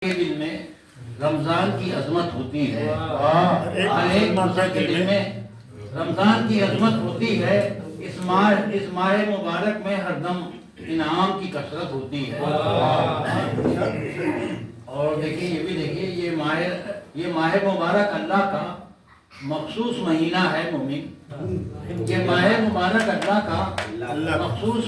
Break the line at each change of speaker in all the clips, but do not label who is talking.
کے دل میں رمضان کی عظمت ہوتی ہے، ہر ایک مسلمان کے دل میں رمضان کی عظمت ہوتی ہے۔ اس ماہ مبارک میں ہر دم انعام کی کثرت ہوتی ہے۔ اور دیکھیے یہ بھی دیکھیے یہ ماہ مبارک اللہ کا مخصوص مہینہ ہے مومن، یہ ماہ مبارک اللہ کا مخصوص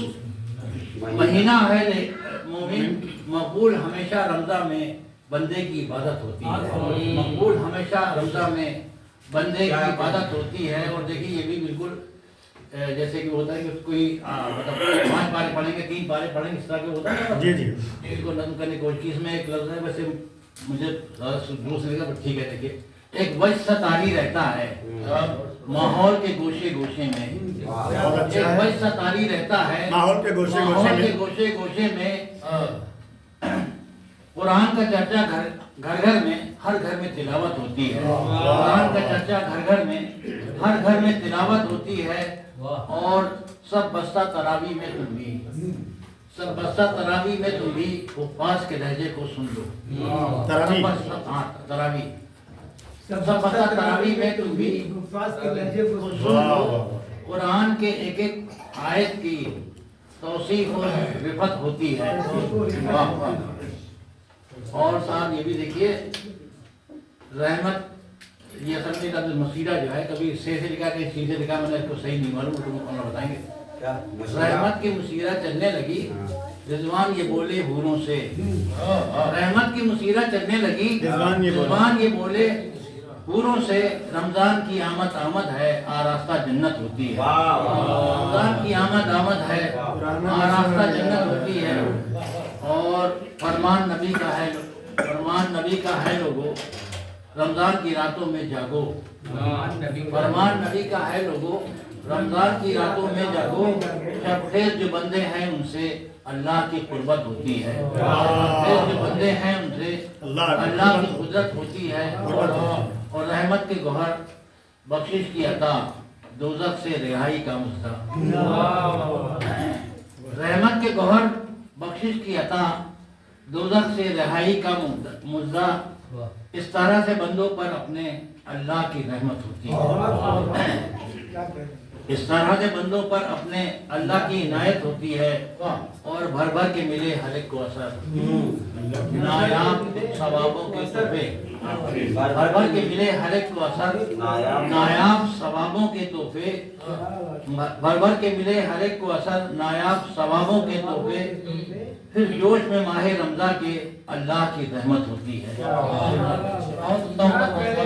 مہینہ ہے مومن۔ مقبول ہمیشہ رمضان میں بندے کی عبادت ہوتی ہے، مقبول ہمیشہ رمضان میں بندے کی عبادت ہوتی ہے۔ اور دیکھیے یہ بھی بالکل جیسے کہ ہوتا ہے کہ کوئی مطلب 5 پارے پڑھیں گے 3 پارے پڑھیں گے، اس طرح کے ہوتا ہے
جی جی
اس کو نظم کرنے کی کوشش کی۔ اس میں ایک لفظ ہے، ویسے مجھے دوسرے لگا پر ٹھیک ہے۔ دیکھیے ایک وجہ تاری رہتا ہے ماحول کے گوشے گوشے میں، ایک وجہ تاری رہتا ہے
ماحول کے
گوشے گوشے میں۔ قرآن کا چرچا گھر میں ہر گھر میں تلاوت ہوتی ہے، قرآن کا چرچا گھر میں ہر گھر میں تلاوت ہوتی ہے۔ اور سب بستہ تراویح میں تم بھی، سب بستہ تراویح میں تم بھی حفاظ کے لہجے کو سن لو۔ تراویح سب بستہ تراویح میں تم بھی حفاظ کے لہجے کو سن لو۔ قرآن کے ایک ایک آیت کی توصیف اور رفت ہوتی ہے۔ اور صاحب یہ بھی دیکھیے رحمت، یہ اصل میں لفظ مسیرہ جو ہے کبھی سے لکھا کہ سی سے لکھا، میں نے اس کو صحیح نہیں معلوم، تو بتائیں گے۔ رحمت کی مسیرہ چلنے لگی رضوان یہ بولے حوروں سے، رحمت کی مسیرہ چلنے لگی رضوان یہ بولے حوروں سے۔ رمضان کی آمد ہے آراستہ جنت ہوتی ہے، رمضان کی آمد ہے آراستہ جنت ہوتی ہے۔ اور فرمان نبی کا ہے لوگو رمضان کی راتوں میں جاگو، فرمان نبی کا ہے لوگو رمضان کی راتوں میں جاگو۔ شب خیز جو بندے ہیں ان سے اللہ کی قربت ہوتی ہے، شب خیز جو بندے ہیں ان سے اللہ کی قدرت ہوتی ہے۔ اور رحمت کے گوہر بخشش کی عطا دوزخ سے رہائی کا مزدہ، رحمت کے گوہر بخشش کی عطا دوزخ سے رہائی کا مزدہ۔ اس طرح سے بندوں پر اپنے اللہ کی رحمت ہوتی ہے، اس طرح سے بندوں پر اپنے اللہ کی عنایت ہوتی ہے۔ اور بھر بھر کے ملے ہر ایک کو اثر نایاب ثوابوں کے تحفے، بھر بھر کے ملے ہر ایک کو اثر نایاب ثوابوں کے تحفے، بھر بھر کے ملے ہر ایک کو اثر نایاب ثوابوں کے تحفے۔ پھر جوش میں ماہ رمضان کے اللہ کی رحمت ہوتی ہے۔